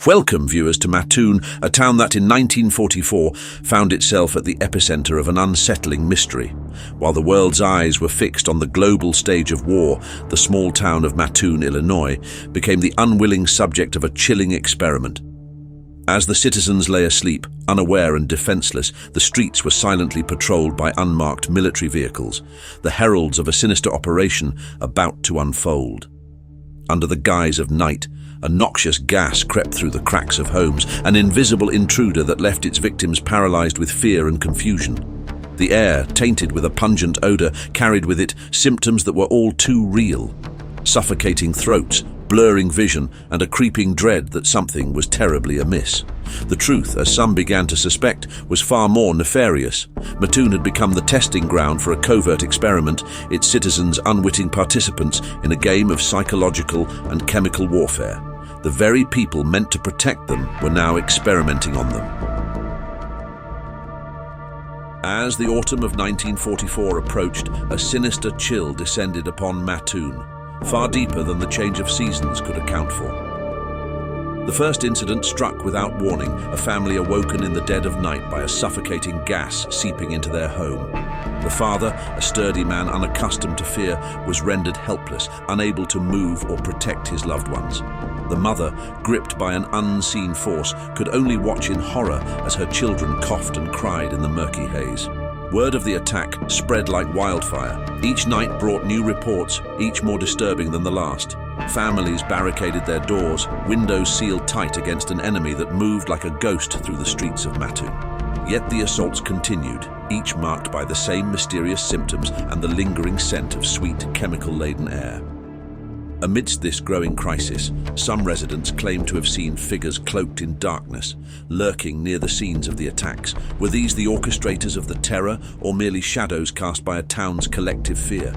Welcome, viewers, to Mattoon, a town that in 1944 found itself at the epicenter of an unsettling mystery. While the world's eyes were fixed on the global stage of war, the small town of Mattoon, Illinois, became the unwilling subject of a chilling experiment. As the citizens lay asleep, unaware and defenseless, the streets were silently patrolled by unmarked military vehicles, the heralds of a sinister operation about to unfold. Under the guise of night, a noxious gas crept through the cracks of homes, an invisible intruder that left its victims paralyzed with fear and confusion. The air, tainted with a pungent odor, carried with it symptoms that were all too real. Suffocating throats, blurring vision, and a creeping dread that something was terribly amiss. The truth, as some began to suspect, was far more nefarious. Mattoon had become the testing ground for a covert experiment, its citizens unwitting participants in a game of psychological and chemical warfare. The very people meant to protect them were now experimenting on them. As the autumn of 1944 approached, a sinister chill descended upon Mattoon, far deeper than the change of seasons could account for. The first incident struck without warning, a family awoken in the dead of night by a suffocating gas seeping into their home. The father, a sturdy man unaccustomed to fear, was rendered helpless, unable to move or protect his loved ones. The mother, gripped by an unseen force, could only watch in horror as her children coughed and cried in the murky haze. Word of the attack spread like wildfire. Each night brought new reports, each more disturbing than the last. Families barricaded their doors, windows sealed tight against an enemy that moved like a ghost through the streets of Mattoon. Yet the assaults continued, each marked by the same mysterious symptoms and the lingering scent of sweet, chemical-laden air. Amidst this growing crisis, some residents claimed to have seen figures cloaked in darkness, lurking near the scenes of the attacks. Were these the orchestrators of the terror, or merely shadows cast by a town's collective fear?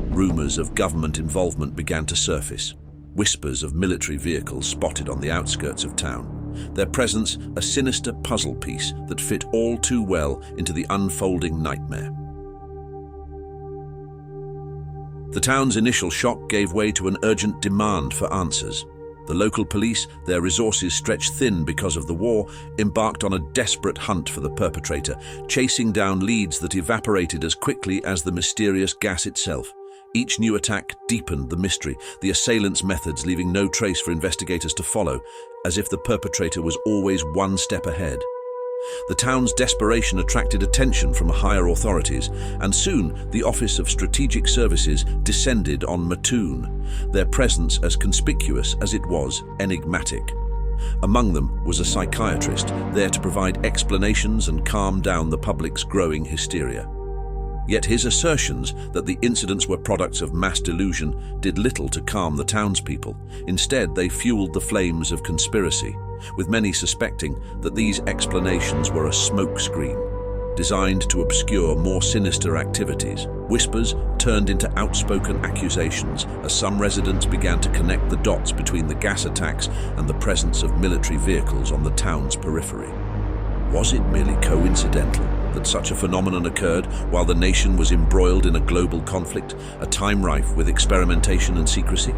Rumors of government involvement began to surface, whispers of military vehicles spotted on the outskirts of town. Their presence a sinister puzzle piece that fit all too well into the unfolding nightmare. The town's initial shock gave way to an urgent demand for answers. The local police, their resources stretched thin because of the war, embarked on a desperate hunt for the perpetrator, chasing down leads that evaporated as quickly as the mysterious gas itself. Each new attack deepened the mystery, the assailants' methods leaving no trace for investigators to follow, as if the perpetrator was always one step ahead. The town's desperation attracted attention from higher authorities, and soon the Office of Strategic Services descended on Mattoon, their presence as conspicuous as it was enigmatic. Among them was a psychiatrist, there to provide explanations and calm down the public's growing hysteria. Yet his assertions that the incidents were products of mass delusion did little to calm the townspeople. Instead, they fueled the flames of conspiracy, with many suspecting that these explanations were a smokescreen, designed to obscure more sinister activities. Whispers turned into outspoken accusations as some residents began to connect the dots between the gas attacks and the presence of military vehicles on the town's periphery. Was it merely coincidental that such a phenomenon occurred while the nation was embroiled in a global conflict, a time rife with experimentation and secrecy?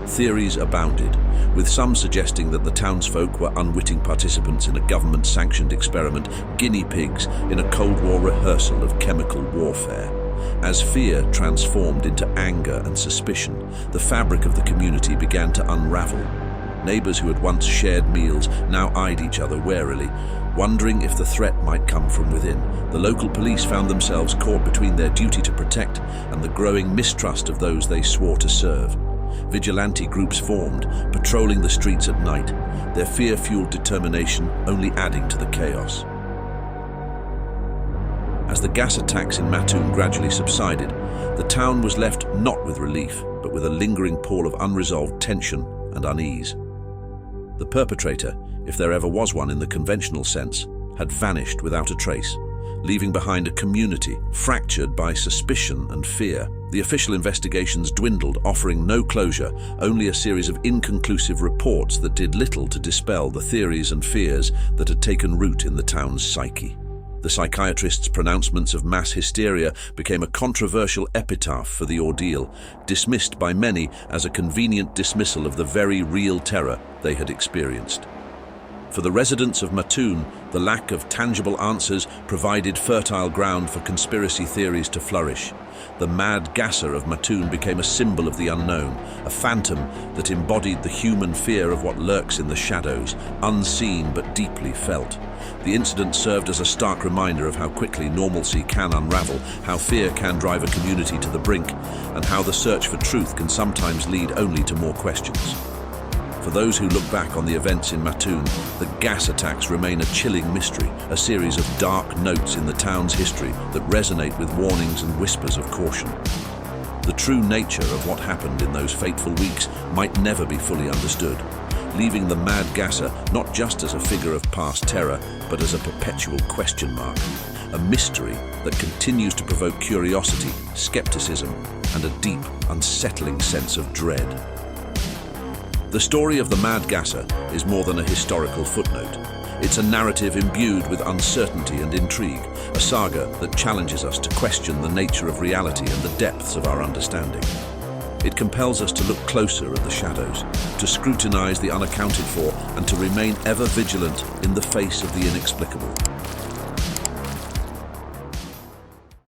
Theories abounded, with some suggesting that the townsfolk were unwitting participants in a government-sanctioned experiment, guinea pigs in a Cold War rehearsal of chemical warfare. As fear transformed into anger and suspicion, the fabric of the community began to unravel. Neighbors who had once shared meals now eyed each other warily, wondering if the threat might come from within. The local police found themselves caught between their duty to protect and the growing mistrust of those they swore to serve. Vigilante groups formed, patrolling the streets at night, their fear-fueled determination only adding to the chaos. As the gas attacks in Mattoon gradually subsided, the town was left not with relief, but with a lingering pall of unresolved tension and unease. The perpetrator, if there ever was one in the conventional sense, had vanished without a trace, leaving behind a community fractured by suspicion and fear. The official investigations dwindled, offering no closure, only a series of inconclusive reports that did little to dispel the theories and fears that had taken root in the town's psyche. The psychiatrist's pronouncements of mass hysteria became a controversial epitaph for the ordeal, dismissed by many as a convenient dismissal of the very real terror they had experienced. For the residents of Mattoon, the lack of tangible answers provided fertile ground for conspiracy theories to flourish. The Mad Gasser of Mattoon became a symbol of the unknown, a phantom that embodied the human fear of what lurks in the shadows, unseen but deeply felt. The incident served as a stark reminder of how quickly normalcy can unravel, how fear can drive a community to the brink, and how the search for truth can sometimes lead only to more questions. For those who look back on the events in Mattoon, the gas attacks remain a chilling mystery, a series of dark notes in the town's history that resonate with warnings and whispers of caution. The true nature of what happened in those fateful weeks might never be fully understood, leaving the Mad Gasser not just as a figure of past terror, but as a perpetual question mark, a mystery that continues to provoke curiosity, skepticism, and a deep, unsettling sense of dread. The story of the Mad Gasser is more than a historical footnote. It's a narrative imbued with uncertainty and intrigue, a saga that challenges us to question the nature of reality and the depths of our understanding. It compels us to look closer at the shadows, to scrutinize the unaccounted for, and to remain ever vigilant in the face of the inexplicable.